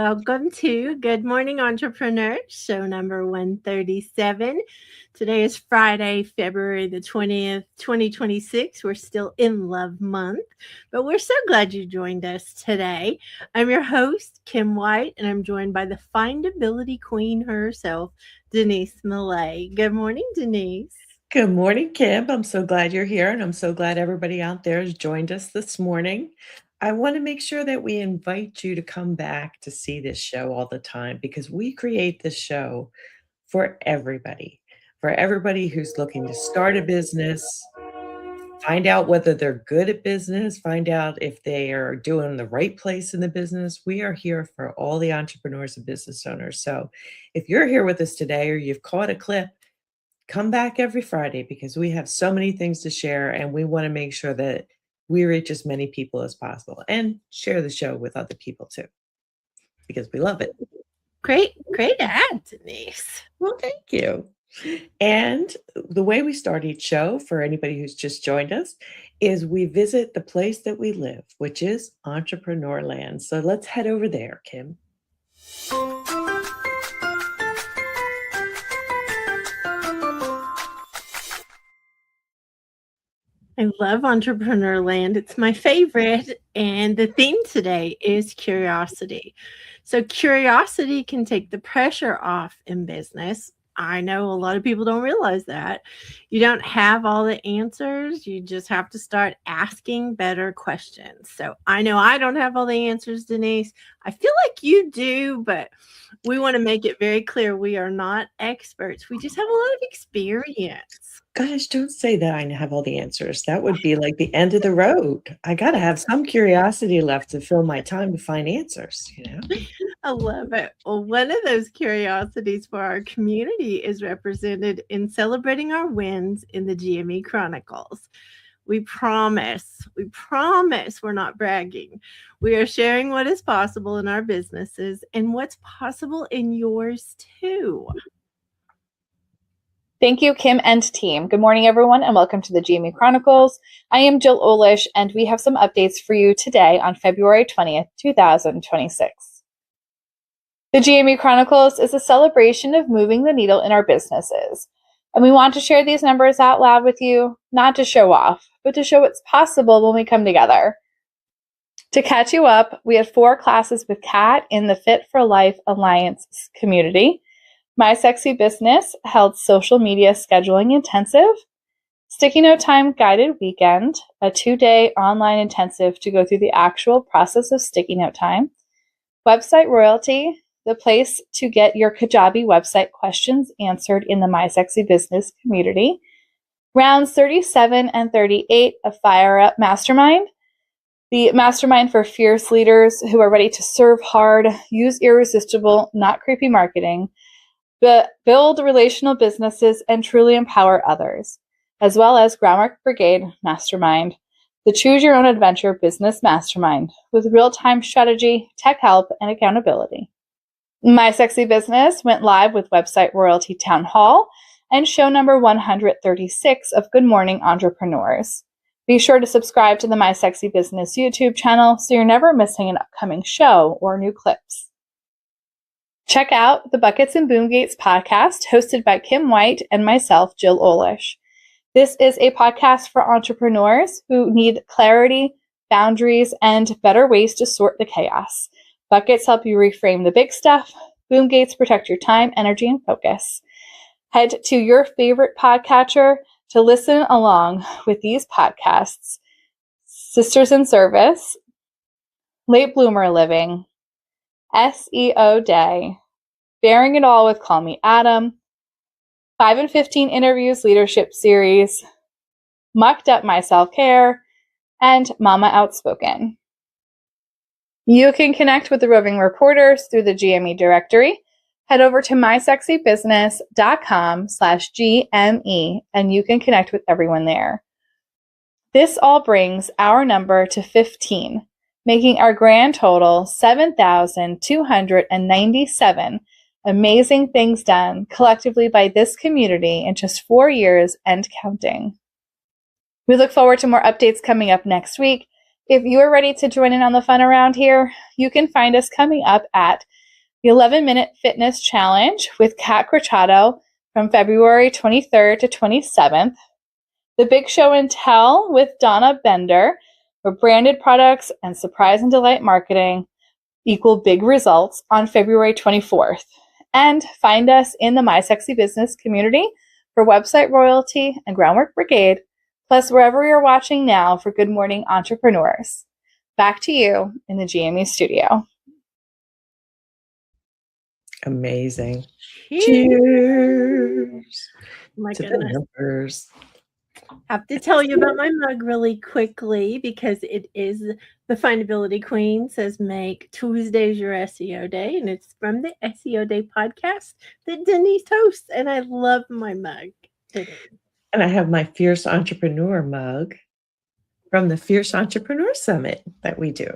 welcome to Good Morning Entrepreneur, show number 137. Today is Friday, February the 20th, 2026. We're still in Love Month, but we're so glad you joined us today. I'm your host, Kim White, and I'm joined by the findability queen herself, Denise Millay. Good morning, Denise. Good morning, Kim. I'm so glad you're here, and I'm so glad everybody out there has joined us this morning. I want to make sure that we invite you to come back to see this show all the time because we create this show for everybody who's looking to start a business, find out whether they're good at business, find out if they are doing the right place in the business. We are here for all the entrepreneurs and business owners. So if you're here with us today or you've caught a clip, come back every Friday because we have so many things to share and we want to make sure that we reach as many people as possible and share the show with other people too because we love it. Great ad, Denise. Well, thank you. And the way we start each show for anybody who's just joined us is we visit the place that we live, which is Entrepreneur Land. So let's head over there, Kim. I love Entrepreneur Land. It's my favorite. And the theme today is curiosity. So curiosity can take the pressure off in business. I know a lot of people don't realize that. You don't have all the answers. You just have to start asking better questions. So I know I don't have all the answers, Denise. I feel like you do, but we want to make it very clear we are not experts. We just have a lot of experience. Gosh, don't say that I have all the answers. That would be like the end of the road. I got to have some curiosity left to fill my time to find answers, I love it. Well, one of those curiosities for our community is represented in celebrating our wins in the GME Chronicles. We promise we're not bragging. We are sharing what is possible in our businesses and what's possible in yours too. Thank you, Kim and team. Good morning, everyone, and welcome to the GME Chronicles. I am Jill Olish, and we have some updates for you today on February 20th, 2026. The GME Chronicles is a celebration of moving the needle in our businesses, and we want to share these numbers out loud with you, not to show off, but to show what's possible when we come together. To catch you up, we had 4 classes with Kat in the Fit for Life Alliance community. My Sexy Business held social media scheduling intensive, sticky note time guided weekend, a 2-day online intensive to go through the actual process of sticky note time, website royalty, the place to get your Kajabi website questions answered in the My Sexy Business community, rounds 37 and 38 of Fire Up Mastermind, the mastermind for fierce leaders who are ready to serve hard, use irresistible, not creepy marketing, but build relational businesses and truly empower others, as well as Groundwork Brigade Mastermind, the Choose Your Own Adventure Business Mastermind with real-time strategy, tech help, and accountability. My Sexy Business went live with Website Royalty Town Hall and show number 136 of Good Morning Entrepreneurs. Be sure to subscribe to the My Sexy Business YouTube channel so you're never missing an upcoming show or new clips. Check out the Buckets and Boom Gates podcast hosted by Kim White and myself, Jill Olish. This is a podcast for entrepreneurs who need clarity, boundaries, and better ways to sort the chaos. Buckets help you reframe the big stuff. Boom Gates protect your time, energy, and focus. Head to your favorite podcatcher to listen along with these podcasts: Sisters in Service, Late Bloomer Living, SEO Day, Bearing It All with Call Me Adam, 5 and 15 Interviews Leadership Series, Mucked Up My Self-Care, and Mama Outspoken. You can connect with the Roving reporters through the GME directory. Head over to mysexybusiness.com/GME and you can connect with everyone there. This all brings our number to 15, making our grand total 7,297 amazing things done collectively by this community in just 4 years and counting. We look forward to more updates coming up next week. If you are ready to join in on the fun around here, you can find us coming up at the 11-minute fitness challenge with Kat Crociato from February 23rd to 27th, the Big Show and Tell with Donna Bender, where branded products and surprise and delight marketing equal big results on February 24th. And find us in the My Sexy Business community for Website Royalty and Groundwork Brigade, plus wherever you're watching now for Good Morning Entrepreneurs. Back to you in the GME studio. Amazing. Cheers. Cheers My to the goodness. numbers. Have to tell you about my mug really quickly because it is the Findability Queen says make Tuesdays your SEO day, and it's from the SEO Day podcast that Denise hosts, and I love my mug today. And I have my Fierce Entrepreneur mug from the Fierce Entrepreneur Summit that we do.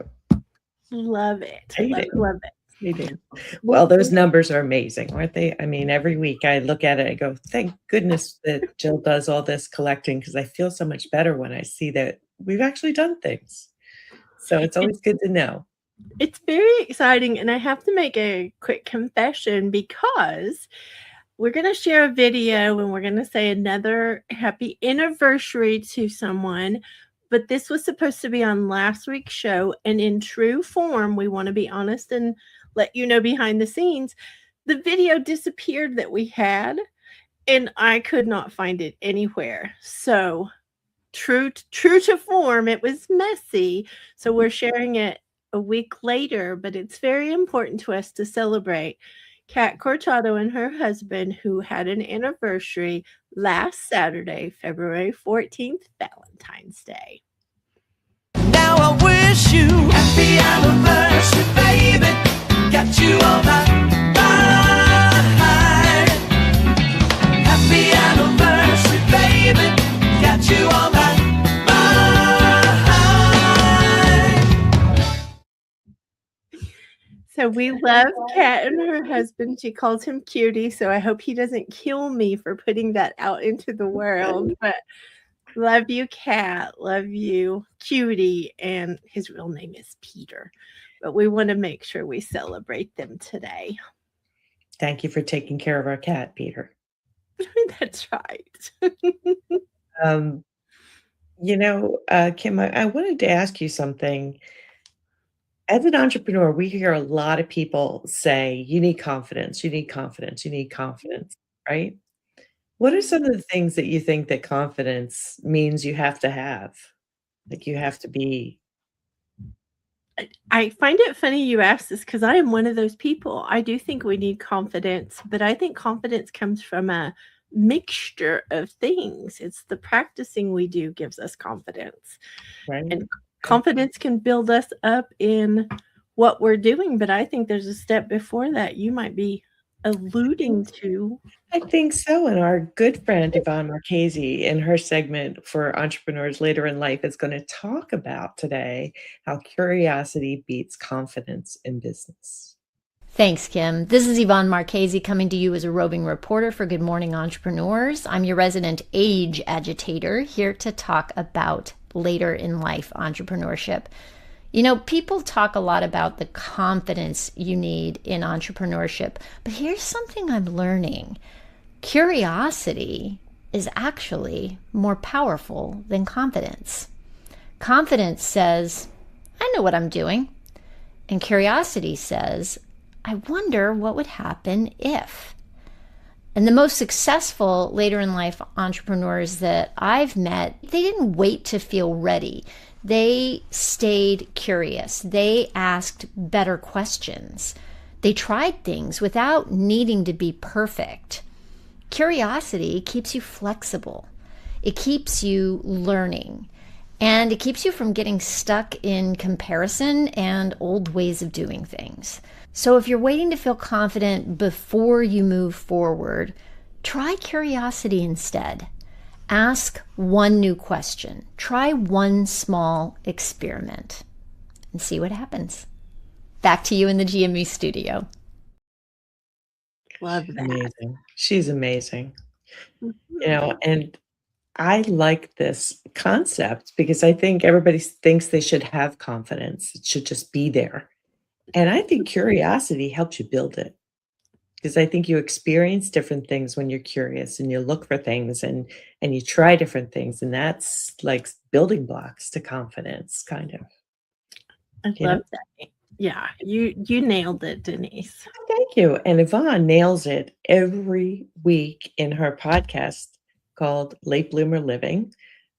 Love it. Hate Love it. it. Love it. We do. Well, those numbers are amazing, aren't they? I mean, every week I look at it and go, thank goodness that Jill does all this collecting, because I feel so much better when I see that we've actually done things. So it's always good to know. It's very exciting, and I have to make a quick confession because we're going to share a video and we're going to say another happy anniversary to someone. But this was supposed to be on last week's show, and in true form, we want to be honest and let you know behind the scenes, the video disappeared that we had, and I could not find it anywhere. So true to form, it was messy. So we're sharing it a week later, but it's very important to us to celebrate Kat Cortado and her husband, who had an anniversary last Saturday, February 14th, Valentine's Day. Now I wish you happy anniversary, baby. Got you on my mind. Happy anniversary, baby. Got you on my mind. So we love Kat and her husband. She calls him Cutie, so I hope he doesn't kill me for putting that out into the world. But love you, Kat. Love you, Cutie. And his real name is Peter. But we want to make sure we celebrate them today. Thank you for taking care of our cat, Peter. That's right. Kim, I wanted to ask you something. As an entrepreneur, we hear a lot of people say, you need confidence, you need confidence, you need confidence, right? What are some of the things that you think that confidence means you have to have? Like you have to be. I find it funny you ask this because I am one of those people. I do think we need confidence, but I think confidence comes from a mixture of things. It's the practicing we do gives us confidence. Right. And confidence can build us up in what we're doing, but I think there's a step before that you might be alluding to. I think so. And our good friend, Yvonne Marchese, in her segment for entrepreneurs later in life, is going to talk about today how curiosity beats confidence in business. Thanks, Kim. This is Yvonne Marchese coming to you as a roving reporter for Good Morning Entrepreneurs. I'm your resident age agitator here to talk about later in life entrepreneurship. You know, people talk a lot about the confidence you need in entrepreneurship, but here's something I'm learning. Curiosity is actually more powerful than confidence. Confidence says, I know what I'm doing. And curiosity says, I wonder what would happen if. And the most successful later in life entrepreneurs that I've met, they didn't wait to feel ready. They stayed curious. They asked better questions. They tried things without needing to be perfect. Curiosity keeps you flexible. It keeps you learning. And it keeps you from getting stuck in comparison and old ways of doing things. So if you're waiting to feel confident before you move forward, try curiosity instead. Ask one new question. Try one small experiment and see what happens. Back to you in the GME studio. Love that. Amazing. She's amazing. And I like this concept because I think everybody thinks they should have confidence. It should just be there. And I think curiosity helps you build it. Because I think you experience different things when you're curious and you look for things and you try different things, and that's like building blocks to confidence, kind of, I you love know? that. Yeah, you nailed it, Denise. Thank you. And Yvonne nails it every week in her podcast called Late Bloomer Living.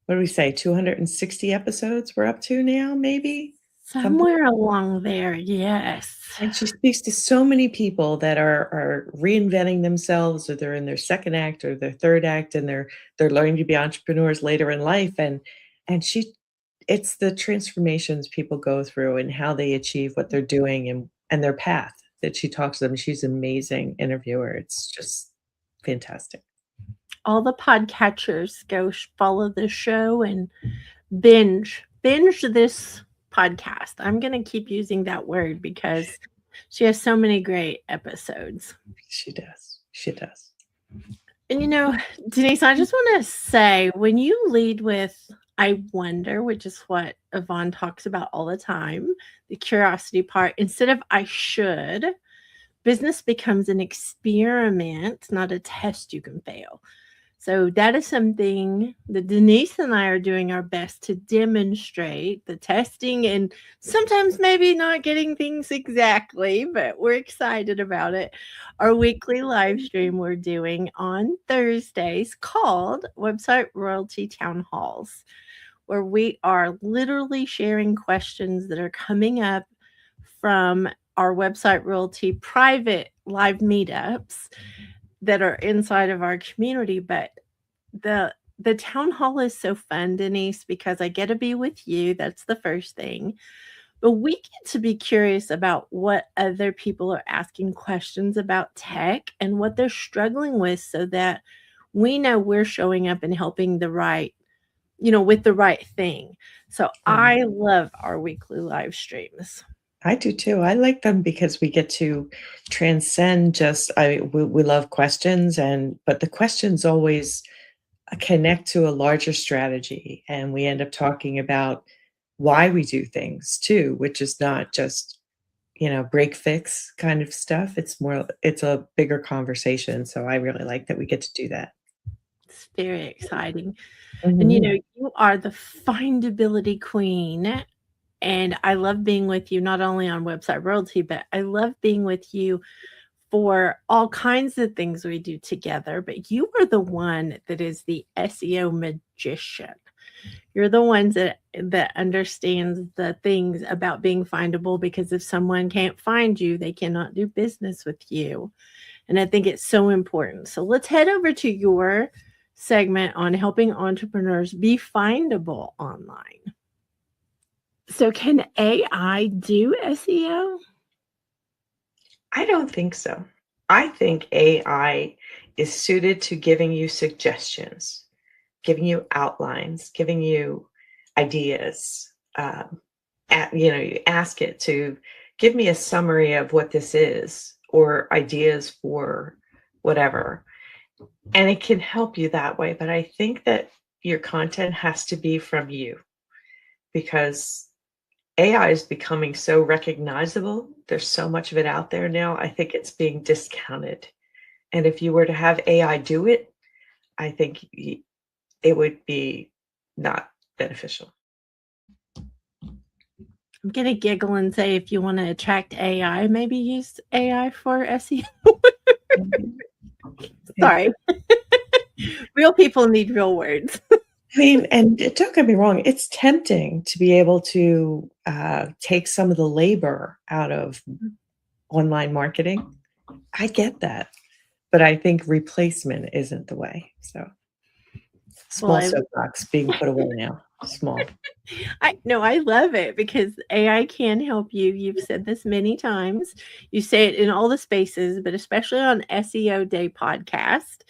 What do we say? 260 episodes we're up to now, maybe? Something. Somewhere along there, yes. And she speaks to so many people that are reinventing themselves, or they're in their second act or their third act, and they're learning to be entrepreneurs later in life. And she it's the transformations people go through and how they achieve what they're doing and their path that she talks to them. She's an amazing interviewer. It's just fantastic. All the podcatchers go follow the show and binge this podcast. I'm going to keep using that word because she has so many great episodes. She does. She does. And Denise, I just want to say, when you lead with I wonder, which is what Yvonne talks about all the time, the curiosity part, instead of I should, business becomes an experiment, not a test you can fail. So that is something that Denise and I are doing our best to demonstrate, the testing, and sometimes maybe not getting things exactly, but we're excited about it. Our weekly live stream we're doing on Thursdays called Website Royalty Town Halls, where we are literally sharing questions that are coming up from our Website Royalty private live meetups that are inside of our community. But the town hall is so fun, Denise, because I get to be with you. That's the first thing. But we get to be curious about what other people are asking questions about tech and what they're struggling with, so that we know we're showing up and helping the right, with the right thing. So I love our weekly live streams. I do too. I like them because we get to transcend just we love questions, but the questions always connect to a larger strategy, and we end up talking about why we do things too, which is not just break fix kind of stuff. It's a bigger conversation. So I really like that we get to do that. It's very exciting. And Mhm. you are the findability queen. And I love being with you not only on Website Royalty, but I love being with you for all kinds of things we do together. But you are the one that is the SEO magician. You're the ones that understands the things about being findable, because if someone can't find you, they cannot do business with you. And I think it's so important. So let's head over to your segment on helping entrepreneurs be findable online. So can AI do SEO? I don't think so. I think AI is suited to giving you suggestions, giving you outlines, giving you ideas. You ask it to give me a summary of what this is, or ideas for whatever. And it can help you that way. But I think that your content has to be from you, because AI is becoming so recognizable. There's so much of it out there now. I think it's being discounted. And if you were to have AI do it, I think it would be not beneficial. I'm going to giggle and say, if you want to attract AI, maybe use AI for SEO. Sorry. Real people need real words. I mean, and don't get me wrong, it's tempting to be able to take some of the labor out of online marketing. I get that. But I think replacement isn't the way. So small soapbox being put away now. Small. I love it, because AI can help you. You've said this many times. You say it in all the spaces, but especially on SEO Day podcast.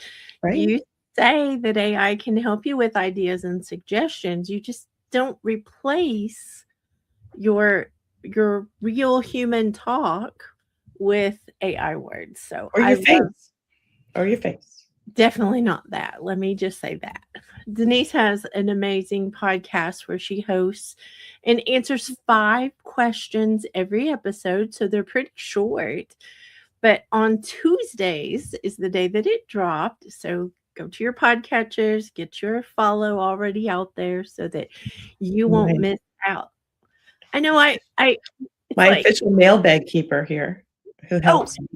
Right? You say that AI can help you with ideas and suggestions. You just don't replace your real human talk with AI words. So Or your face. Definitely not that. Let me just say that. Denise has an amazing podcast where she hosts and answers 5 questions every episode, so they're pretty short. But on Tuesdays is the day that it dropped, so go to your podcatchers, get your follow already out there so that you won't Right. miss out. I know it's My like, official mailbag keeper here who oh, helps me.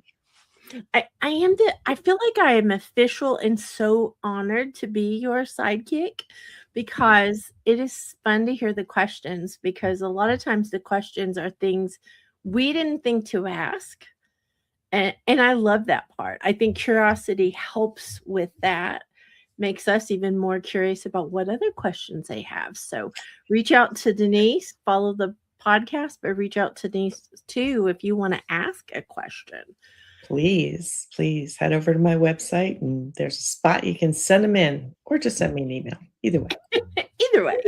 I feel like I am official and so honored to be your sidekick because it is fun to hear the questions, because a lot of times the questions are things we didn't think to ask. And I love that part. I think curiosity helps with that, makes us even more curious about what other questions they have. So reach out to Denise, follow the podcast, but reach out to Denise too if you want to ask a question. Please head over to my website and there's a spot you can send them in, or just send me an email. Either way. Either way.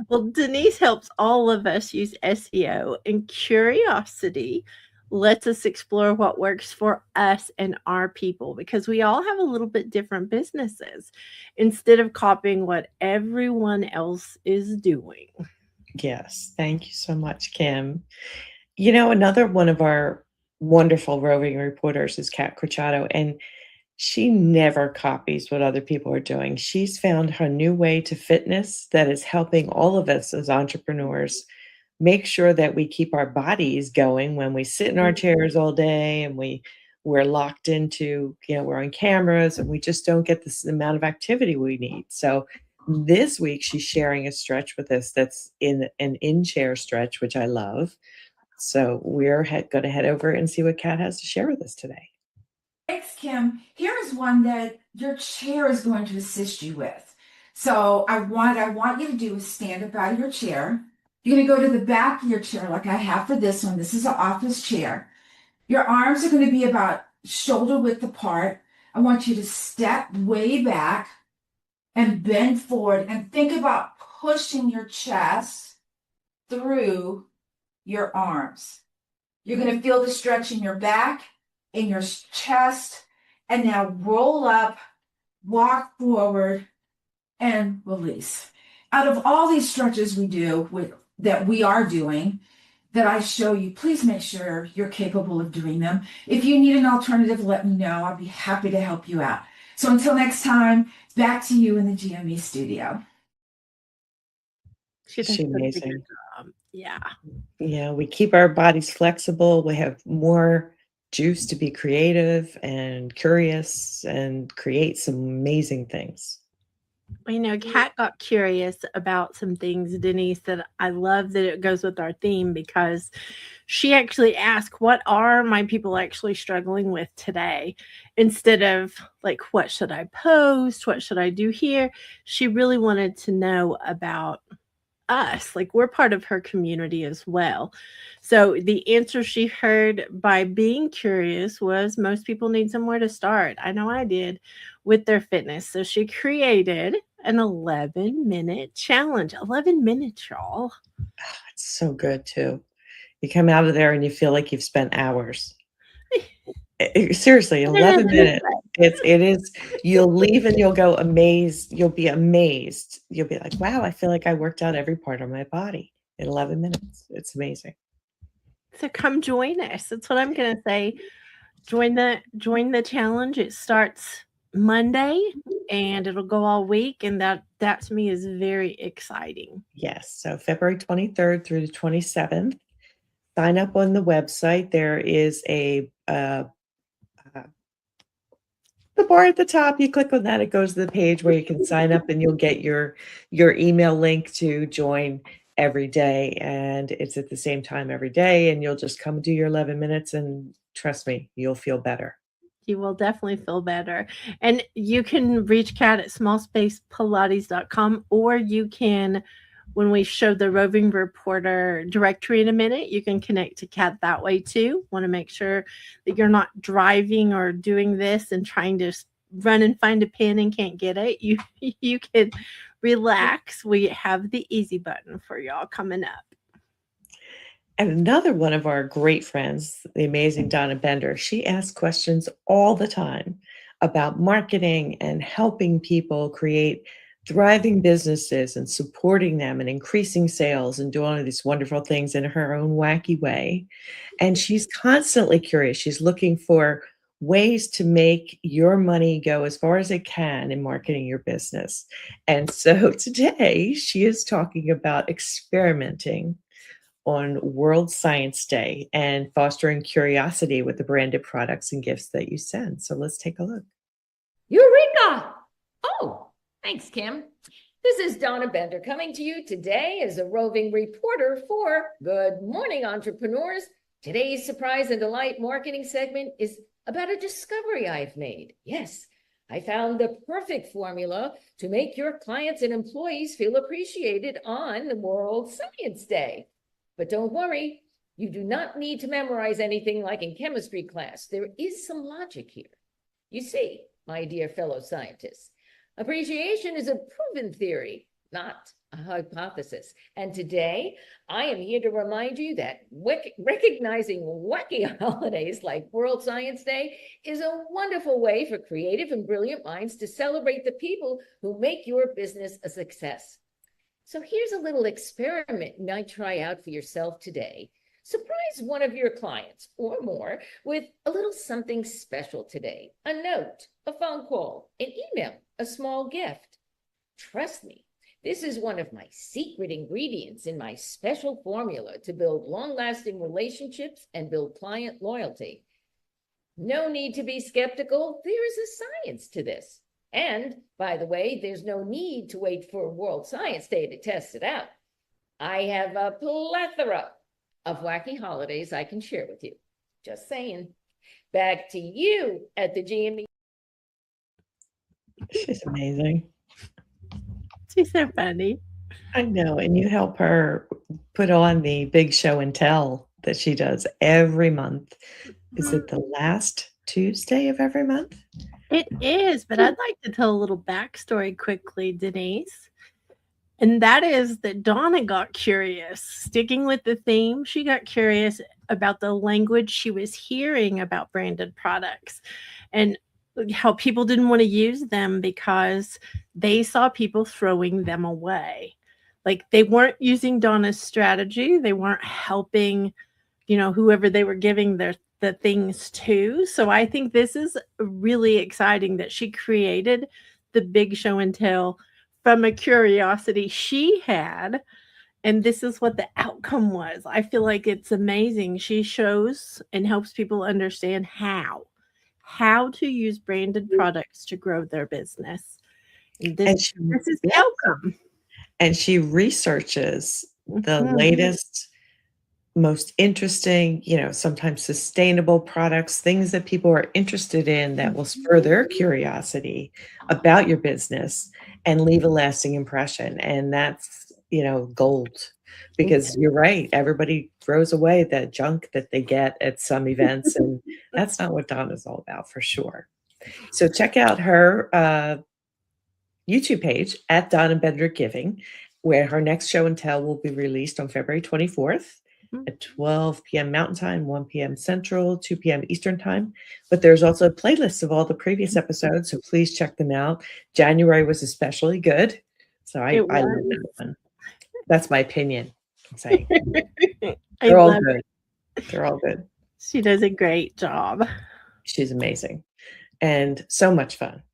Well, Denise helps all of us use SEO, and curiosity lets us explore what works for us and our people, because we all have a little bit different businesses instead of copying what everyone else is doing. Yes. Thank you so much, Kim. Another one of our wonderful roving reporters is Kat Crociato, and she never copies what other people are doing. She's found her new way to fitness that is helping all of us as entrepreneurs make sure that we keep our bodies going when we sit in our chairs all day and we're locked into, we're on cameras and we just don't get this amount of activity we need. So this week she's sharing a stretch with us that's in an in-chair stretch, which I love. So we're going to head over and see what Kat has to share with us today. Thanks, Kim. Here is one that your chair is going to assist you with. So what I want you to do is stand up out of your chair. You're going to go to the back of your chair like I have for this one. This is an office chair. Your arms are going to be about shoulder width apart. I want you to step way back and bend forward and think about pushing your chest through your arms. You're going to feel the stretch in your back, in your chest, and now roll up, walk forward, and release. Out of all these stretches that we are doing, that I show you, please make sure you're capable of doing them. If you need an alternative, let me know. I'll be happy to help you out. So until next time, back to you in the GME studio. She's amazing. Yeah. Yeah, we keep our bodies flexible. We have more juice to be creative and curious and create some amazing things. Kat got curious about some things, Denise, that I love that it goes with our theme, because she actually asked, what are my people actually struggling with today? Instead of like, what should I post? What should I do here? She really wanted to know about us. Like, we're part of her community as well. So the answer she heard by being curious was most people need somewhere to start. I know I did, with their fitness. So she created an 11-minute challenge. 11 minutes, y'all. It's so good too. You come out of there and you feel like you've spent hours. Seriously, 11 minutes. It is. You'll leave and you'll go amazed. You'll be amazed. You'll be like, wow, I feel like I worked out every part of my body in 11 minutes. It's amazing. So come join us. That's what I'm going to say. Join the challenge. It starts Monday and it'll go all week. And that to me is very exciting. Yes. So February 23rd through the 27th. Sign up on the website. There is the bar at the top. You click on that, it goes to the page where you can sign up and you'll get your email link to join every day. And it's at the same time every day. And you'll just come do your 11 minutes and trust me, you'll feel better. You will definitely feel better. And you can reach Kat at smallspacepilates.com, or you can, when we show the Roving Reporter directory in a minute, you can connect to Kat that way too. Want to make sure that you're not driving or doing this and trying to run and find a pen and can't get it. You can relax. We have the easy button for y'all coming up. And another one of our great friends, the amazing Donna Bender, she asks questions all the time about marketing and helping people create thriving businesses and supporting them and increasing sales and doing all of these wonderful things in her own wacky way. And she's constantly curious. She's looking for ways to make your money go as far as it can in marketing your business. And so today she is talking about experimenting on World Science Day and fostering curiosity with the branded products and gifts that you send. So let's take a look. Eureka! Oh, thanks, Kim. This is Donna Bender coming to you today as a roving reporter for Good Morning Entrepreneurs. Today's surprise and delight marketing segment is about a discovery I've made. Yes, I found the perfect formula to make your clients and employees feel appreciated on World Science Day. But don't worry, you do not need to memorize anything like in chemistry class. There is some logic here. You see, my dear fellow scientists, appreciation is a proven theory, not a hypothesis. And today, I am here to remind you that recognizing wacky holidays like World Science Day is a wonderful way for creative and brilliant minds to celebrate the people who make your business a success. So here's a little experiment you might try out for yourself today. Surprise one of your clients or more with a little something special today. A note, a phone call, an email, a small gift. Trust me, this is one of my secret ingredients in my special formula to build long-lasting relationships and build client loyalty. No need to be skeptical. There is a science to this. And, by the way, there's no need to wait for World Science Day to test it out. I have a plethora of wacky holidays I can share with you. Just saying. Back to you at the GME. She's amazing. She's so funny. I know. And you help her put on the big show and tell that she does every month. Is it the last Tuesday of every month? It is, but I'd like to tell a little backstory quickly, Denise. And that is that Donna got curious. Sticking with the theme, she got curious about the language she was hearing about branded products and how people didn't want to use them because they saw people throwing them away. Like they weren't using Donna's strategy. They weren't helping, whoever they were giving the things to. So I think this is really exciting that she created the big show and tell from a curiosity she had. And this is what the outcome was. I feel like it's amazing. She shows and helps people understand how to use branded products to grow their business. And this is the outcome. And she researches the latest, most interesting, sometimes sustainable products, things that people are interested in that will spur their curiosity about your business and leave a lasting impression. And that's, gold, because you're right. Everybody throws away that junk that they get at some events. And that's not what Donna's all about, for sure. So check out her YouTube page at Donna Bender Giving, where her next show and tell will be released on February 24th. At 12 p.m. Mountain Time, 1 p.m. Central, 2 p.m. Eastern Time. But there's also a playlist of all the previous episodes, so please check them out. January was especially good, so I love that one. That's my opinion. I'm saying. They're all good. They're all good. She does a great job. She's amazing. And so much fun.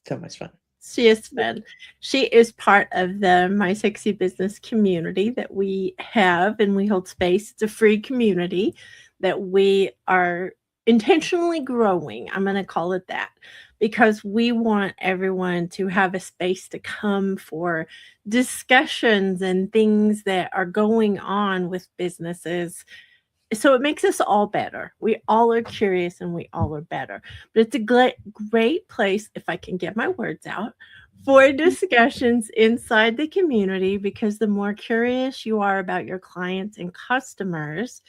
So much fun. She is fun. She is part of the My Sexy Business community that we have, and we hold space. It's a free community that we are intentionally growing. I'm going to call it that, because we want everyone to have a space to come for discussions and things that are going on with businesses. So it makes us all better. We all are curious and we all are better. But it's a great place, if I can get my words out, for discussions inside the community, because the more curious you are about your clients and customers,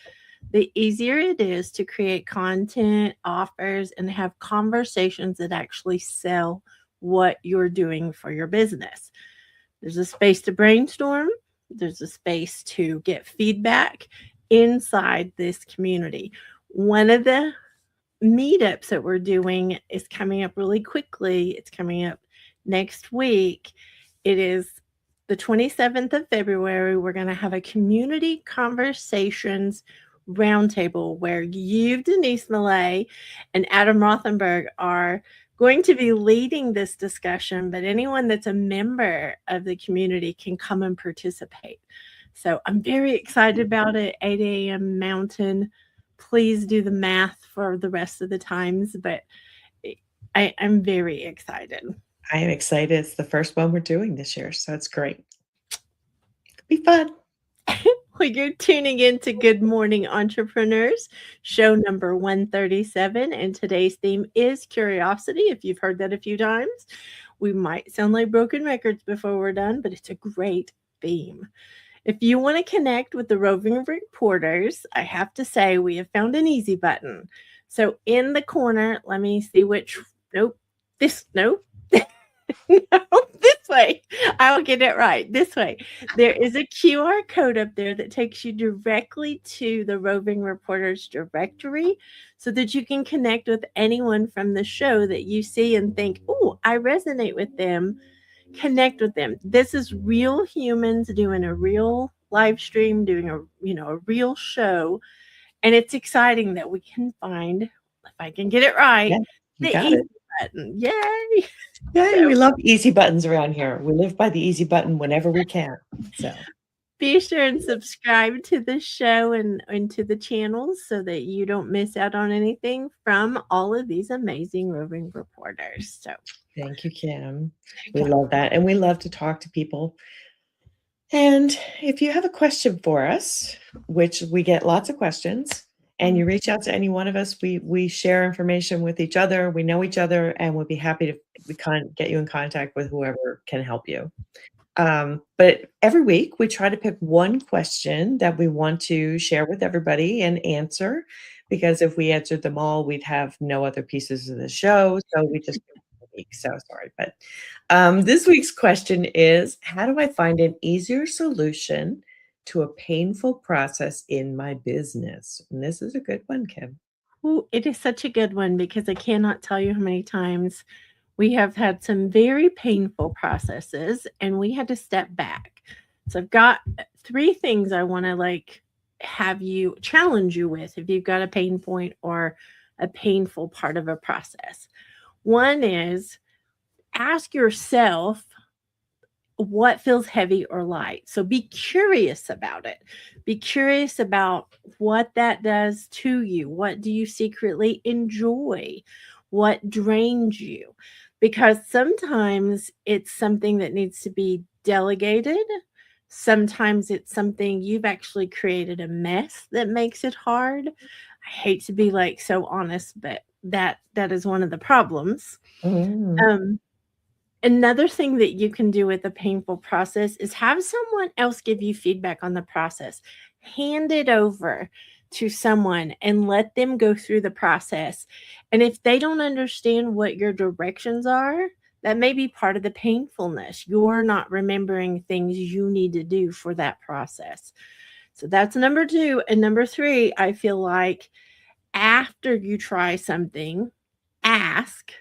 the easier it is to create content, offers, and have conversations that actually sell what you're doing for your business. There's a space to brainstorm. There's a space to get feedback inside this community. One of the meetups that we're doing is coming up really quickly. It's coming up next week. It is the 27th of February. We're going to have a community conversations roundtable where you, Denise Millay, and Adam Rothenberg are going to be leading this discussion, but anyone that's a member of the community can come and participate. So I'm very excited about it. 8 a.m. Mountain. Please do the math for the rest of the times, but I'm very excited. I am excited. It's the first one we're doing this year, so it's great. It'll be fun. Well, you're tuning in to Good Morning Entrepreneurs, show number 137, and today's theme is curiosity. If you've heard that a few times, we might sound like broken records before we're done, but it's a great theme. If you want to connect with the Roving reporters, I have to say we have found an easy button. So in the corner, let me see which, nope, this way. I'll get it right. This way. There is a QR code up there that takes you directly to the Roving Reporters directory so that you can connect with anyone from the show that you see and think, oh, I resonate with them. Connect with them. This is real humans doing a real live stream, doing a real show. And it's exciting that we can find, if I can get it right, you the got easy it. button. Yay! Yay, we love easy buttons around here. We live by the easy button whenever we can. So be sure and subscribe to the show and to the channels so that you don't miss out on anything from all of these amazing roving reporters. So thank you, Kim. We love that. And we love to talk to people. And if you have a question for us, which we get lots of questions, and you reach out to any one of us, we share information with each other. We know each other, and we'll be happy to get you in contact with whoever can help you. But every week we try to pick one question that we want to share with everybody and answer, because if we answered them all, we'd have no other pieces of the show. So we just do one a week. So sorry. But this week's question is, how do I find an easier solution to a painful process in my business? And this is a good one, Kim. Ooh, it is such a good one because I cannot tell you how many times we have had some very painful processes and we had to step back. So I've got 3 things I want to have you challenge you with if you've got a pain point or a painful part of a process. One is ask yourself what feels heavy or light. So be curious about it. Be curious about what that does to you. What do you secretly enjoy? What drains you? Because sometimes it's something that needs to be delegated. Sometimes it's something you've actually created a mess that makes it hard. I hate to be so honest, but that is one of the problems. Another thing that you can do with a painful process is have someone else give you feedback on the process. Hand it over to someone and let them go through the process. And if they don't understand what your directions are, that may be part of the painfulness. You're not remembering things you need to do for that process. So that's number 2. And number 3, I feel like after you try something, ask,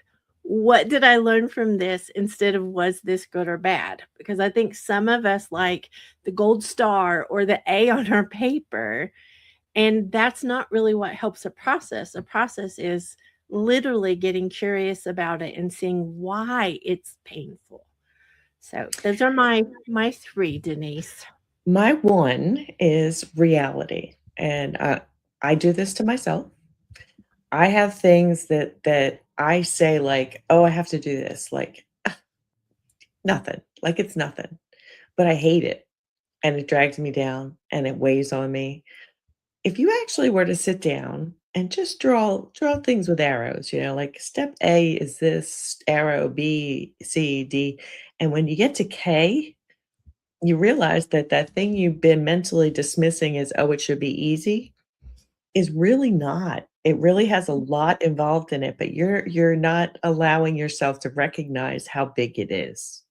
what did I learn from this instead of was this good or bad? Because I think some of us like the gold star or the A on our paper, and that's not really what helps a process. A process is literally getting curious about it and seeing why it's painful. So those are my 3, Denise. My 1 is reality. And I do this to myself. I have things that I say oh, I have to do this. Nothing. It's nothing. But I hate it. And it drags me down and it weighs on me. If you actually were to sit down and just draw things with arrows, step A is this, arrow B, C, D. And when you get to K, you realize that thing you've been mentally dismissing as, oh, it should be easy, is really not. It really has a lot involved in it, but you're not allowing yourself to recognize how big it is.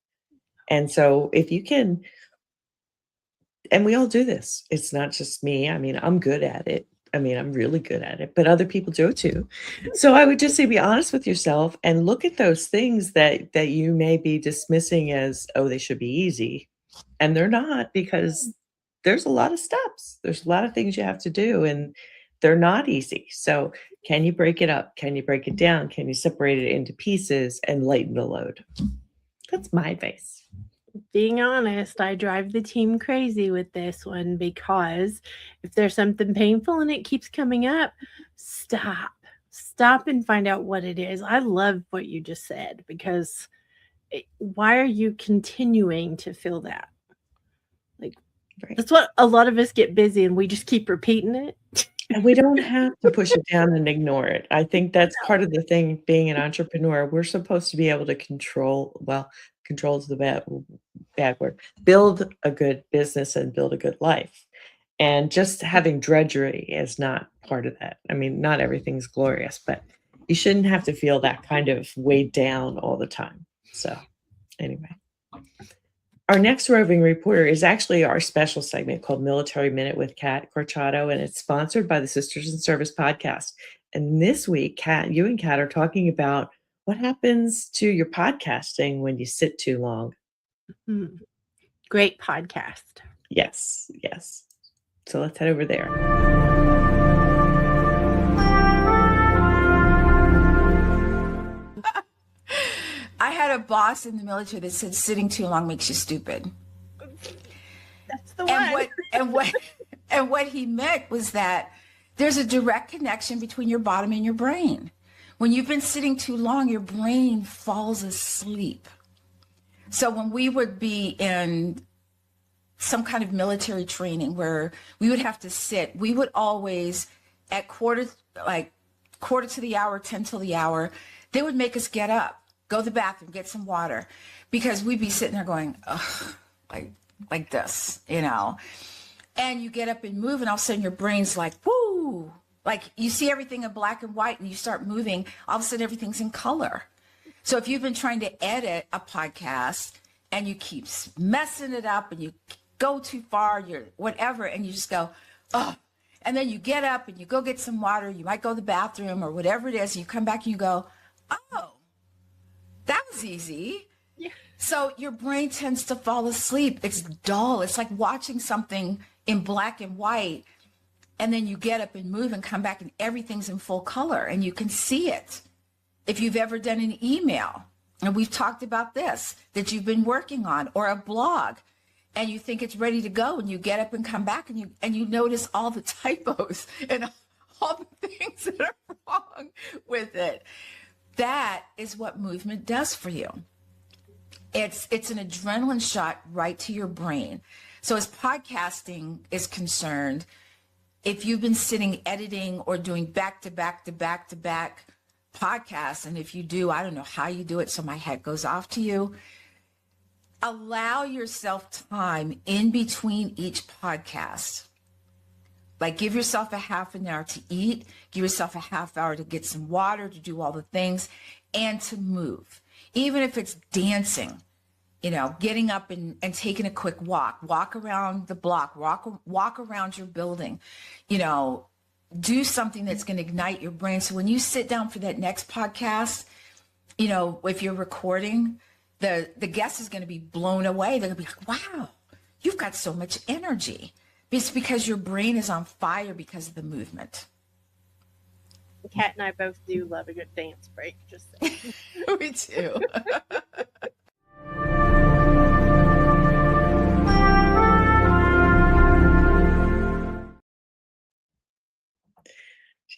And so if you can, and we all do this, it's not just me. I mean, I'm good at it. I mean, I'm really good at it, but other people do it too. So I would just say be honest with yourself and look at those things that you may be dismissing as, oh, they should be easy. And they're not, because there's a lot of steps. There's a lot of things you have to do, and they're not easy. So can you break it up? Can you break it down? Can you separate it into pieces and lighten the load? That's my advice. Being honest, I drive the team crazy with this one, because if there's something painful and it keeps coming up, stop and find out what it is. I love what you just said, because why are you continuing to feel that? Like, Right. that's what a lot of us get busy, and we just keep repeating it. And we don't have to push it down and ignore it. I think that's part of the thing, being an entrepreneur. We're supposed to be able to control is the bad word, build a good business and build a good life. And just having drudgery is not part of that. I mean, not everything's glorious, but you shouldn't have to feel that kind of weighed down all the time. So anyway. Our next roving reporter is actually our special segment called Military Minute with Kat Corchado, and it's sponsored by the Sisters in Service podcast. And this week, Kat, you and Kat are talking about what happens to your podcasting when you sit too long. Great podcast. Yes. So let's head over there. I had a boss in the military that said sitting too long makes you stupid. That's the one. And what he meant was that there's a direct connection between your bottom and your brain. When you've been sitting too long, your brain falls asleep. So when we would be in some kind of military training where we would have to sit, we would always at quarter to the hour, 10 till the hour, they would make us get up, go to the bathroom, get some water, because we'd be sitting there going, ugh, like this, you know. And you get up and move, and all of a sudden your brain's like, woo, like you see everything in black and white, and you start moving, all of a sudden everything's in color. So if you've been trying to edit a podcast and you keep messing it up and you go too far, you're whatever, and you just go, oh, and then you get up and you go get some water, you might go to the bathroom or whatever it is, and you come back and you go, oh, that was easy. Yeah. So your brain tends to fall asleep. It's dull. It's like watching something in black and white, and then you get up and move and come back and everything's in full color and you can see it. If you've ever done an email, and we've talked about this, that you've been working on, or a blog, and you think it's ready to go, and you get up and come back and you notice all the typos and all the things that are wrong with it. That is what movement does for you. It's an adrenaline shot right to your brain. So as podcasting is concerned, if you've been sitting editing or doing back to back podcasts, and if you do, I don't know how you do it, so my head goes off to you, allow yourself time in between each podcast. Like give yourself a half an hour to eat, give yourself a half hour to get some water, to do all the things, and to move. Even if it's dancing, you know, getting up and taking a quick walk around the block, walk around your building, you know, do something that's going to ignite your brain. So when you sit down for that next podcast, you know, if you're recording, the guest is going to be blown away. They're going to be like, wow, you've got so much energy. It's because your brain is on fire because of the movement. Kat and I both do love a good dance break, just saying. Me too.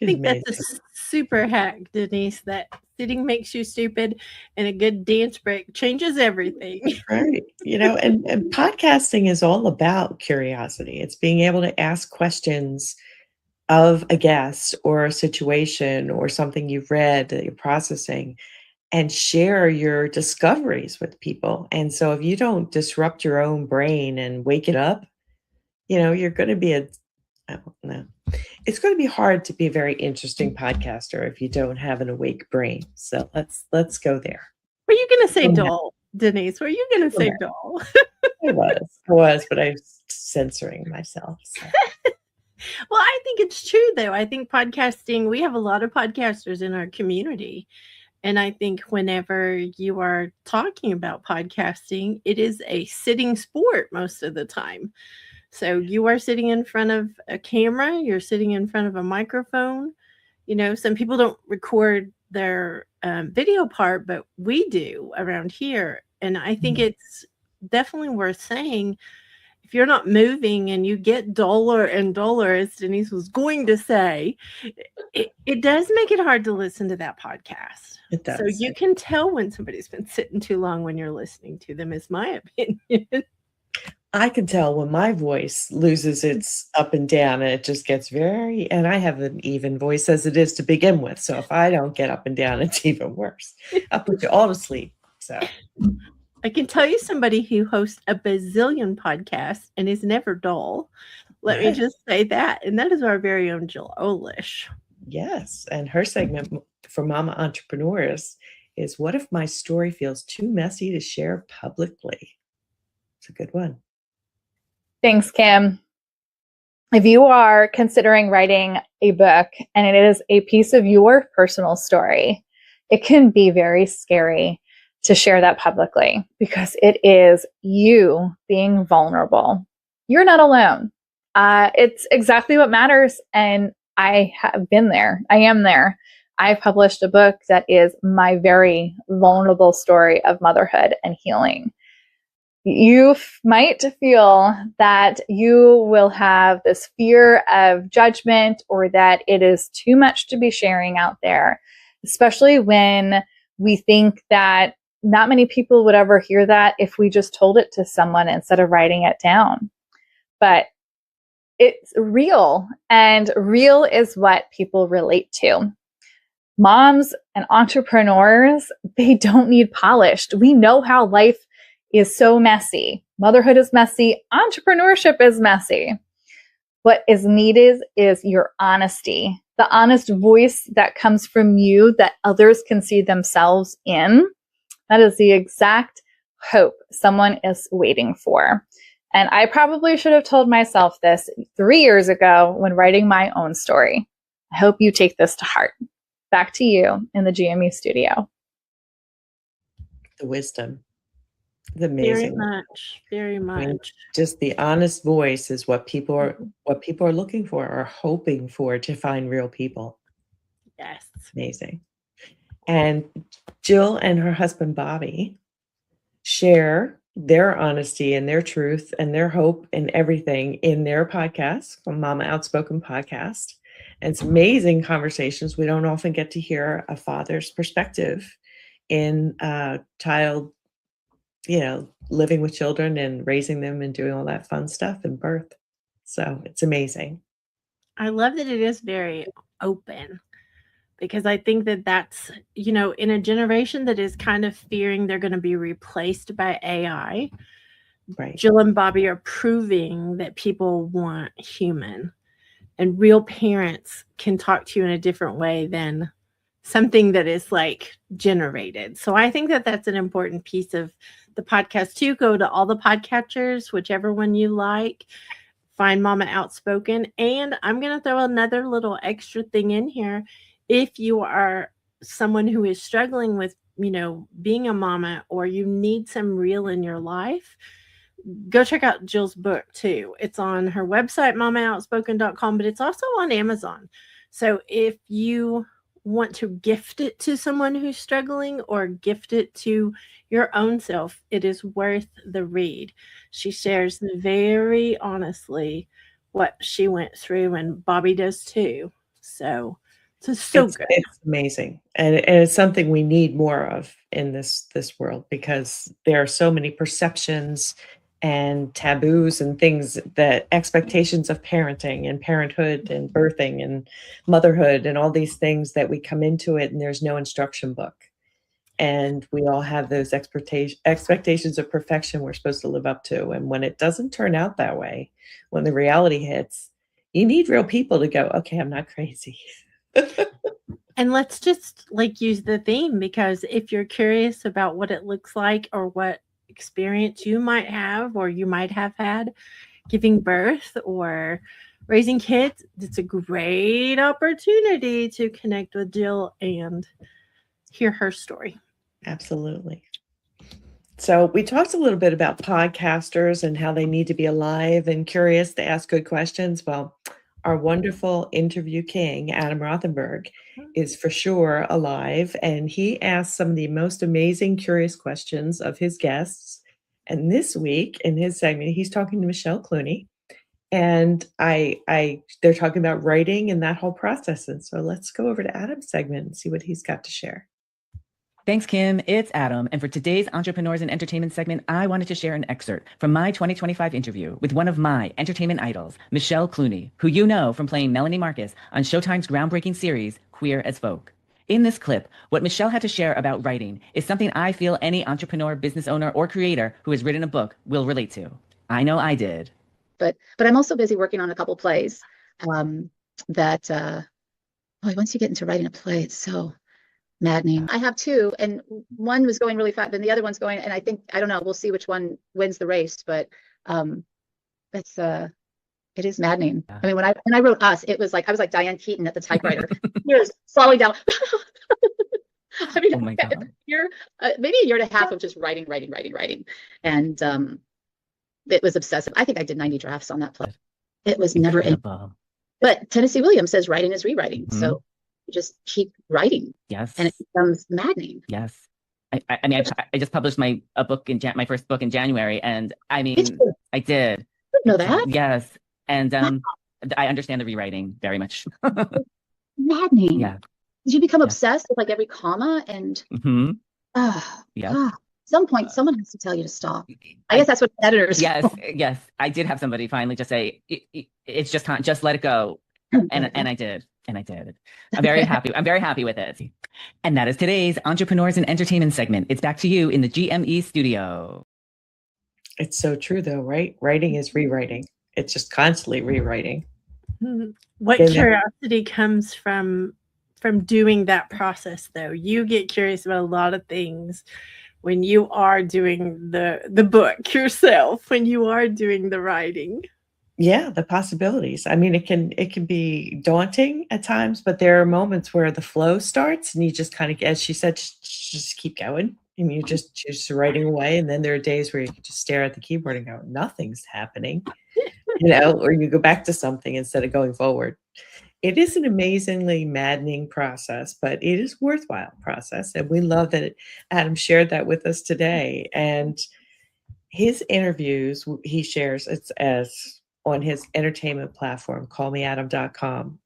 I think that's a super hack, Denise, that sitting makes you stupid and a good dance break changes everything. Right. You know, and podcasting is all about curiosity. It's being able to ask questions of a guest or a situation or something you've read that you're processing, and share your discoveries with people. And so if you don't disrupt your own brain and wake it up, you know, you're going to be I don't know. It's going to be hard to be a very interesting podcaster if you don't have an awake brain. So let's go there. Were you going to say dull, Denise? Were you going to say dull? I was, but I was censoring myself. So. Well, I think it's true, though. I think podcasting, we have a lot of podcasters in our community. And I think whenever you are talking about podcasting, it is a sitting sport most of the time. So you are sitting in front of a camera, you're sitting in front of a microphone. Some people don't record their video part, but we do around here. And I think it's definitely worth saying, if you're not moving and you get duller and duller, as Denise was going to say, it does make it hard to listen to that podcast. It does. So you can tell when somebody's been sitting too long when you're listening to them, is my opinion. I can tell when my voice loses its up and down, and it just gets and I have an even voice as it is to begin with. So if I don't get up and down, it's even worse. I'll put you all to sleep. So I can tell you somebody who hosts a bazillion podcasts and is never dull. Let me just say that. And that is our very own Jill Olish. Yes. And her segment for Mama Entrepreneurs is, what if my story feels too messy to share publicly? It's a good one. Thanks, Kim. If you are considering writing a book and it is a piece of your personal story, it can be very scary to share that publicly because it is you being vulnerable. You're not alone. It's exactly what matters. And I have been there. I am there. I've published a book that is my very vulnerable story of motherhood and healing. You might feel that you will have this fear of judgment or that it is too much to be sharing out there, especially when we think that not many people would ever hear that if we just told it to someone instead of writing it down. But it's real, and real is what people relate to. Moms and entrepreneurs, they don't need polished. We know how life is so messy. Motherhood is messy. Entrepreneurship is messy. What is needed is your honesty, the honest voice that comes from you that others can see themselves in. That is the exact hope someone is waiting for. And I probably should have told myself this 3 years ago when writing my own story. I hope you take this to heart. Back to you in the GME studio. The wisdom. The amazing. Very much. I mean, just the honest voice is what people are looking for or hoping for, to find real people. Yes. Amazing. And Jill and her husband Bobby share their honesty and their truth and their hope and everything in their podcast, Mama Outspoken Podcast. And it's amazing conversations. We don't often get to hear a father's perspective in a child, living with children and raising them and doing all that fun stuff and birth. So it's amazing. I love that it is very open, because I think that that's, in a generation that is kind of fearing they're going to be replaced by AI, right. Jill and Bobby are proving that people want human, and real parents can talk to you in a different way than something that is like generated. So I think that that's an important piece of the podcast too. Go to all the podcatchers, whichever one you like, find Mama Outspoken. And I'm going to throw another little extra thing in here. If you are someone who is struggling with, being a mama, or you need some real in your life, go check out Jill's book too. It's on her website, mamaoutspoken.com, but it's also on Amazon. So if you want to gift it to someone who's struggling or gift it to your own self, it is worth the read. She shares very honestly what she went through, and Bobby does too. So it's good. It's amazing. And it's something we need more of in this world, because there are so many perceptions and taboos and things, that expectations of parenting and parenthood and birthing and motherhood and all these things, that we come into it and there's no instruction book. And we all have those expectations of perfection we're supposed to live up to. And when it doesn't turn out that way, when the reality hits, you need real people to go, okay, I'm not crazy. And let's just use the theme, because if you're curious about what it looks like, or what experience you might have or you might have had giving birth, or raising kids, it's a great opportunity to connect with Jill and hear her story. Absolutely. So we talked a little bit about podcasters and how they need to be alive and curious to ask good questions. Well, our wonderful interview king, Adam Rothenberg, is for sure alive, and he asks some of the most amazing, curious questions of his guests. And this week in his segment, he's talking to Michelle Clooney, and they're talking about writing and that whole process. And so let's go over to Adam's segment and see what he's got to share. Thanks, Kim. It's Adam. And for today's Entrepreneurs and Entertainment segment, I wanted to share an excerpt from my 2025 interview with one of my entertainment idols, Michelle Clooney, who you know from playing Melanie Marcus on Showtime's groundbreaking series, Queer as Folk. In this clip, what Michelle had to share about writing is something I feel any entrepreneur, business owner, or creator who has written a book will relate to. I know I did. But I'm also busy working on a couple plays once you get into writing a play, it's so maddening. I have two, and one was going really fast, and the other one's going, and I don't know, we'll see which one wins the race, but it is maddening. Yeah. I mean, when I wrote Us, it was like I was like Diane Keaton at the typewriter. Years slowing down. I mean, Oh my God. maybe a year and a half of just writing, and it was obsessive. I think I did 90 drafts on that play. It was never ending. Incredible. But Tennessee Williams says writing is rewriting. Mhm. So you just keep writing, Yes. and it becomes maddening. Yes. I mean, I just published my first book in January, and I mean, Did you? I did. I didn't know that. Yes. And I understand the rewriting very much. Maddening. Yeah. Did you become Yeah. obsessed with like every comma and Hmm. at Yeah. some point someone has to tell you to stop. I guess that's what editors. Yes. I did have somebody finally just say, it's just time, just let it go. And I did. I'm very happy. I'm very happy with it. And that is today's Entrepreneurs and Entertainment segment. It's back to you in the GME studio. It's so true, though, right? Writing is rewriting. It's just constantly rewriting. What Yeah. curiosity comes from doing that process, though? You get curious about a lot of things when you are doing the book yourself, when you are doing the writing. Yeah, the possibilities. I mean, it can be daunting at times, but there are moments where the flow starts and you just kind of, as she said, just keep going, and you just writing away. And then there are days where you can just stare at the keyboard and go, nothing's happening, or you go back to something instead of going forward. It is an amazingly maddening process, but it is worthwhile process. And we love that Adam shared that with us today. And his interviews, he shares it's as on his entertainment platform, callmeadam.com.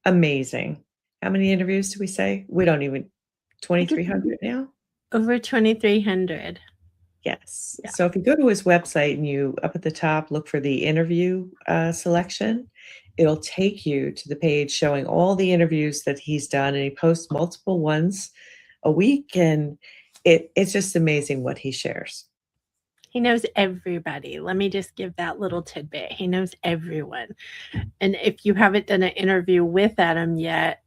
Amazing. How many interviews do we say? We don't even, 2,300 now? Over 2,300. Yes. Yeah. So if you go to his website and you up at the top, look for the interview selection, it'll take you to the page showing all the interviews that he's done. And he posts multiple ones a week. And it's just amazing what he shares. He knows everybody. Let me just give that little tidbit. He knows everyone. And if you haven't done an interview with Adam yet,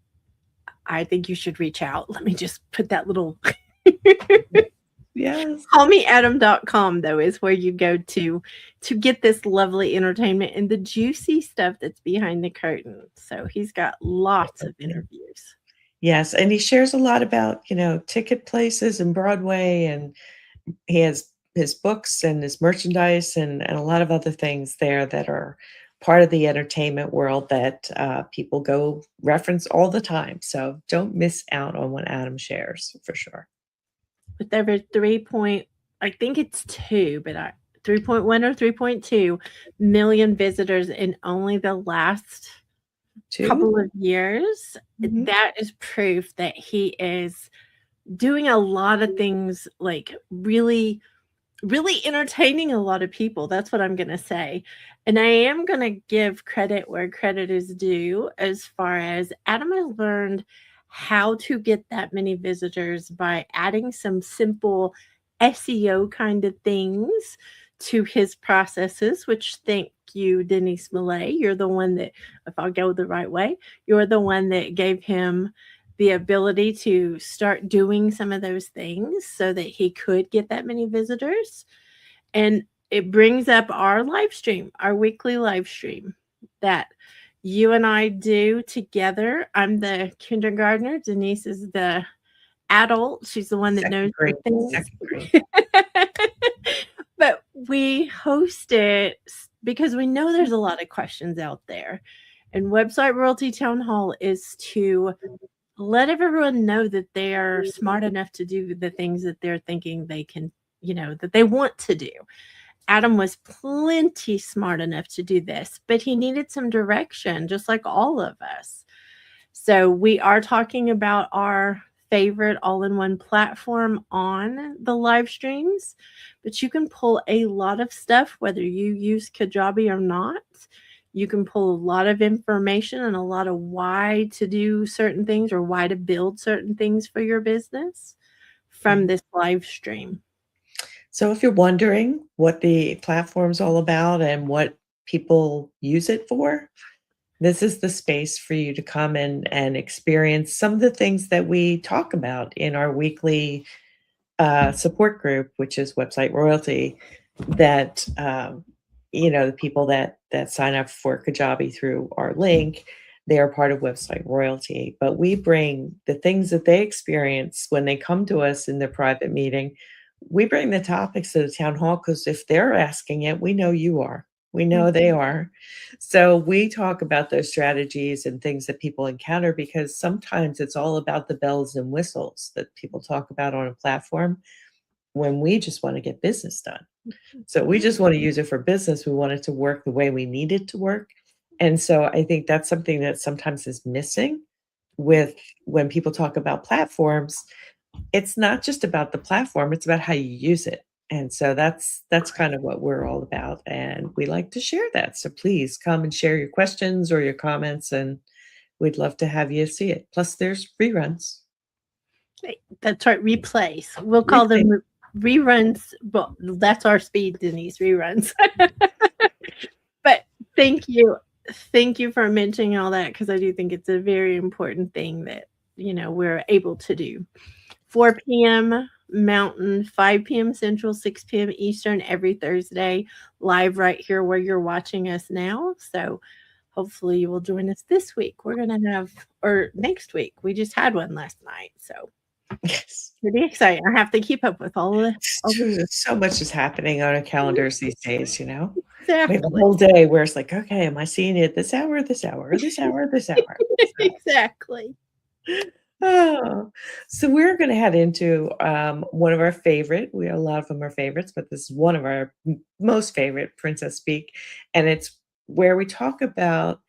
I think you should reach out. Let me just put that little Yes. Callmeadam.com, though, is where you go to get this lovely entertainment and the juicy stuff that's behind the curtain. So he's got lots of interviews. Yes. And he shares a lot about, ticket places and Broadway, and he has his books and his merchandise and a lot of other things there that are part of the entertainment world that people go reference all the time. So don't miss out on what Adam shares, for sure. With over 3.1 or 3.2 million visitors in only the last couple of years, Mhm. that is proof that he is doing a lot of things, like really entertaining a lot of people. That's what I'm going to say. And I am going to give credit where credit is due, as far as Adam has learned how to get that many visitors by adding some simple SEO kind of things to his processes, which, thank you, Denise Millay. You're the one that, if I'll go the right way, you're the one that gave him the ability to start doing some of those things so that he could get that many visitors. And it brings up our live stream, our weekly live stream. that you and I do together. I'm the kindergartner. Denise is the adult. She's the one that knows the things. Second grade. But we host it because we know there's a lot of questions out there. And Website Royalty Town Hall is to let everyone know that they are smart enough to do the things that they're thinking they can, that they want to do. Adam was plenty smart enough to do this, but he needed some direction, just like all of us. So we are talking about our favorite all-in-one platform on the live streams, but you can pull a lot of stuff, whether you use Kajabi or not. You can pull a lot of information and a lot of why to do certain things or why to build certain things for your business from this live stream. So if you're wondering what the platform's all about and what people use it for, this is the space for you to come in and experience some of the things that we talk about in our weekly support group, which is Website Royalty, that the people that sign up for Kajabi through our link, they are part of Website Royalty. But we bring the things that they experience when they come to us in their private meeting. We bring the topics to the town hall because if they're asking it, we know you are. We know they are. So we talk about those strategies and things that people encounter, because sometimes it's all about the bells and whistles that people talk about on a platform when we just want to get business done. So we just want to use it for business. We want it to work the way we need it to work. And so I think that's something that sometimes is missing with when people talk about platforms. It's not just about the platform, it's about how you use it. And so that's kind of what we're all about. And we like to share that. So please come and share your questions or your comments, and we'd love to have you see it. Plus there's reruns. That's right, replays. We'll call them reruns. Well, that's our speed, Denise, reruns. But thank you. Thank you for mentioning all that, because I do think it's a very important thing that, we're able to do. 4 p.m. Mountain, 5 p.m. Central, 6 p.m. Eastern every Thursday, live right here where you're watching us now. So hopefully you will join us this week. We're going to have, or next week. We just had one last night. So yes, pretty exciting. I have to keep up with all of this. So much is happening on our calendars these days, Exactly. We have a whole day where it's like, okay, am I seeing it this hour, this hour, this hour, this hour? Exactly. Oh, so we're going to head into one of our favorite. A lot of them are favorites, but this is one of our most favorite, Princess Speak, and it's where we talk about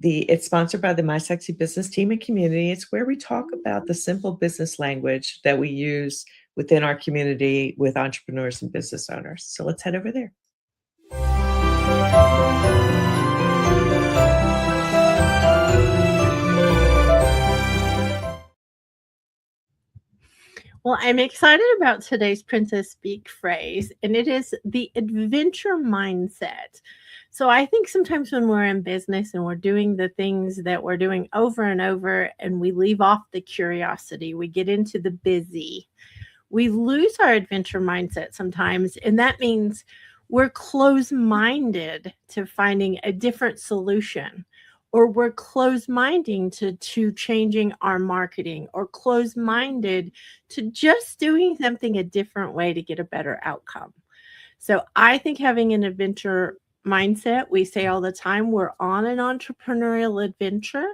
it's sponsored by the My Sexy Business team and community. It's where we talk about the simple business language that we use within our community with entrepreneurs and business owners. So let's head over there. Well, I'm excited about today's Princess Speak phrase, and it is the adventure mindset. So I think sometimes when we're in business and we're doing the things that we're doing over and over, and we leave off the curiosity, we get into the busy, we lose our adventure mindset sometimes. And that means we're closed-minded to finding a different solution, or we're closed-minded to changing our marketing, or closed-minded to just doing something a different way to get a better outcome. So I think having an adventure mindset, we say all the time, we're on an entrepreneurial adventure.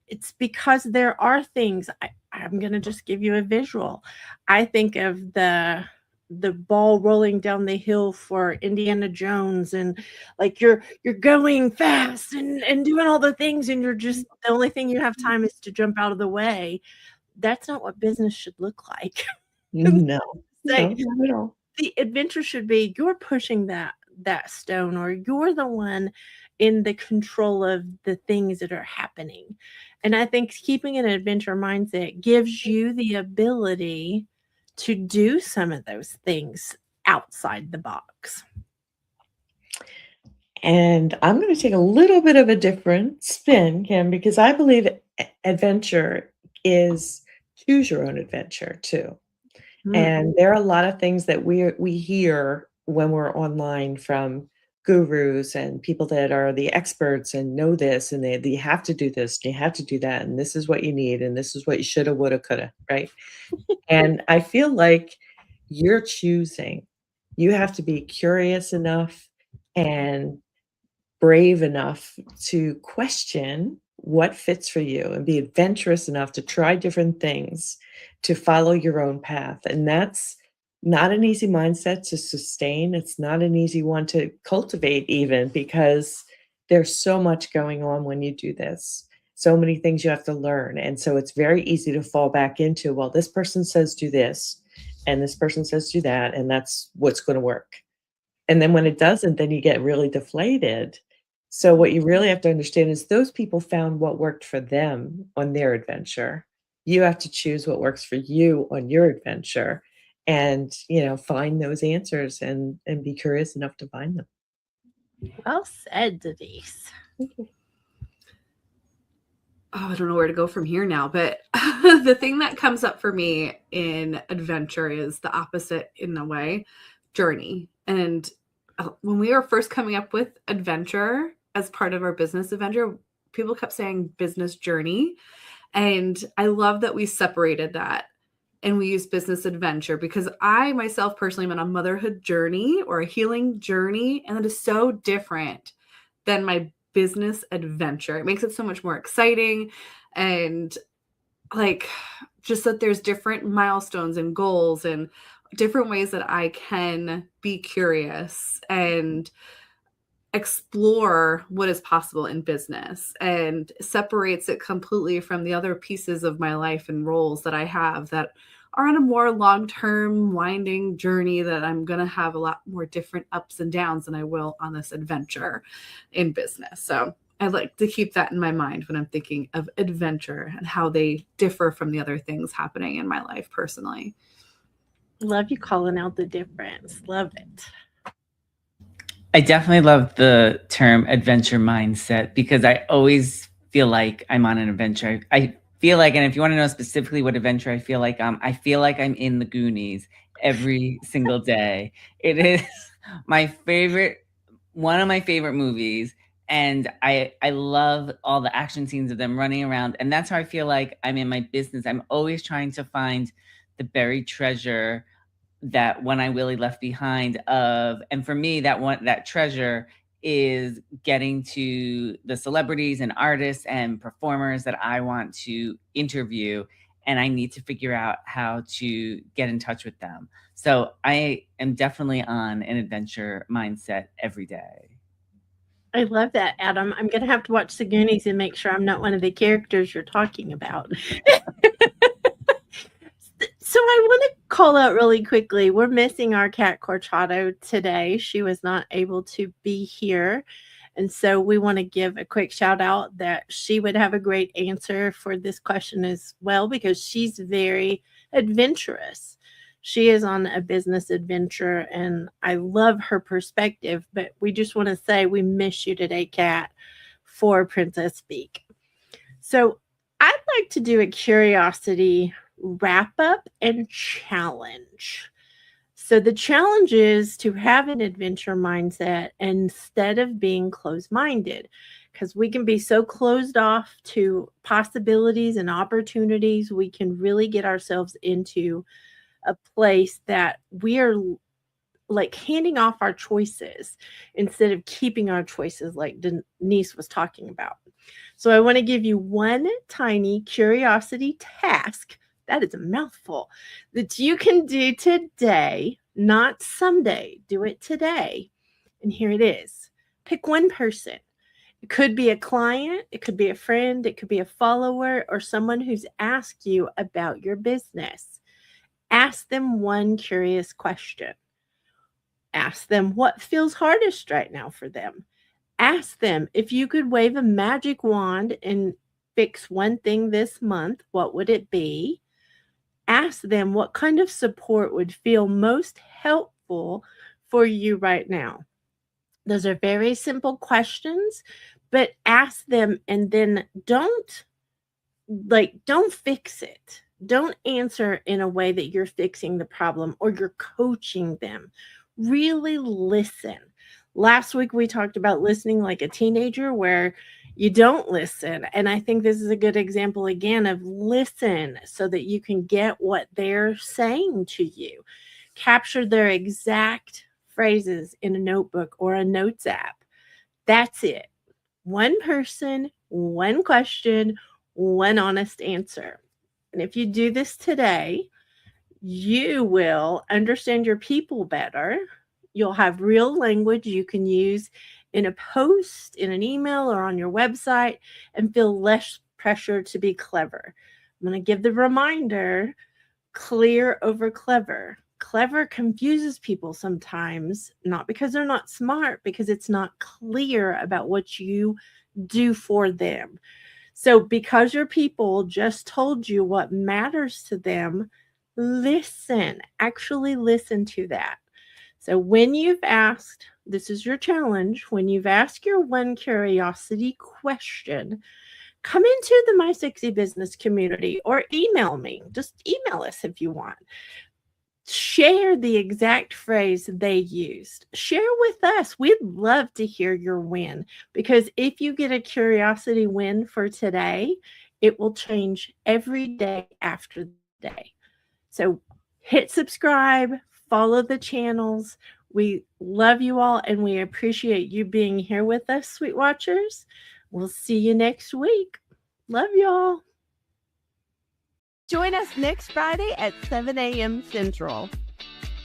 It's because there are things, I'm going to just give you a visual. I think of the ball rolling down the hill for Indiana Jones, and like you're going fast and doing all the things, and you're just, the only thing you have time is to jump out of the way. That's not what business should look like. No, not at all. The adventure should be you're pushing that stone, or you're the one in the control of the things that are happening. And I think keeping an adventure mindset gives you the ability to do some of those things outside the box. And I'm going to take a little bit of a different spin, Kim, because I believe adventure is choose your own adventure too. And there are a lot of things that we hear when we're online from gurus and people that are the experts and know this, and they you have to do this, and you have to do that, and this is what you need, and this is what you shoulda, woulda, coulda, right? And I feel like you're choosing. You have to be curious enough and brave enough to question what fits for you and be adventurous enough to try different things, to follow your own path. And that's not an easy mindset to sustain. It's not an easy one to cultivate, even because there's so much going on when you do this. So many things you have to learn. And so it's very easy to fall back into, well, this person says do this, and this person says do that, and that's what's going to work. And then when it doesn't, then you get really deflated. So what you really have to understand is those people found what worked for them on their adventure. You have to choose what works for you on your adventure, and, find those answers and be curious enough to find them. Well said, Denise. I don't know where to go from here now, but the thing that comes up for me in adventure is the opposite in a way, journey. And when we were first coming up with adventure as part of our business adventure, people kept saying business journey. And I love that we separated that and we use business adventure, because I myself personally am on a motherhood journey or a healing journey, and that is so different than my business adventure. It makes it so much more exciting, and like just that there's different milestones and goals and different ways that I can be curious and explore what is possible in business, and separates it completely from the other pieces of my life and roles that I have that are on a more long-term winding journey, that I'm going to have a lot more different ups and downs than I will on this adventure in business. So I like to keep that in my mind when I'm thinking of adventure and how they differ from the other things happening in my life personally. Love you calling out the difference. Love it. I definitely love the term adventure mindset, because I always feel like I'm on an adventure. I feel like, and if you want to know specifically what adventure I feel like I'm in the Goonies every single day. It is one of my favorite movies. And I love all the action scenes of them running around. And that's how I feel like I'm in my business. I'm always trying to find the buried treasure that When I Willie left behind of. And for me, that treasure is getting to the celebrities and artists and performers that I want to interview. And I need to figure out how to get in touch with them. So I am definitely on an adventure mindset every day. I love that, Adam. I'm going to have to watch the Goonies and make sure I'm not one of the characters you're talking about. So I want to call out really quickly, we're missing our cat Corchado today. She was not able to be here. And so we want to give a quick shout out that she would have a great answer for this question as well, because she's very adventurous. She is on a business adventure, and I love her perspective, but we just want to say we miss you today, Kat, for Princess Speak. So I'd like to do a curiosity wrap up and challenge. So the challenge is to have an adventure mindset instead of being closed-minded, because we can be so closed off to possibilities and opportunities. We can really get ourselves into a place that we are like handing off our choices instead of keeping our choices, like Denise was talking about. So I want to give you one tiny curiosity task. That is a mouthful, that you can do today, not someday. Do it today. And here it is. Pick one person. It could be a client, it could be a friend, it could be a follower, or someone who's asked you about your business. Ask them one curious question. Ask them what feels hardest right now for them. Ask them if you could wave a magic wand and fix one thing this month, what would it be? Ask them what kind of support would feel most helpful for you right now. Those are very simple questions, but ask them, and then don't fix it. Don't answer in a way that you're fixing the problem or you're coaching them. Really listen. Last week, we talked about listening like a teenager, where you don't listen. And I think this is a good example again of listen so that you can get what they're saying to you. Capture their exact phrases in a notebook or a notes app. That's it. One person, one question, one honest answer. And if you do this today, you will understand your people better. You'll have real language you can use in a post, in an email, or on your website, and feel less pressure to be clever. I'm going to give the reminder: clear over clever. Clever confuses people sometimes, not because they're not smart, because it's not clear about what you do for them. So because your people just told you what matters to them, listen, actually listen to that. So when you've asked, this is your challenge, when you've asked your one curiosity question, come into the My Sexy Business community or email me. Just email us if you want. Share the exact phrase they used. Share with us. We'd love to hear your win, because if you get a curiosity win for today, it will change every day after the day. So hit subscribe, follow the channels. We love you all, and we appreciate you being here with us, Sweet Watchers. We'll see you next week. Love y'all. Join us next Friday at 7 a.m. Central.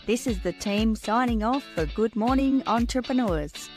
This is the team signing off for Good Morning Entrepreneurs.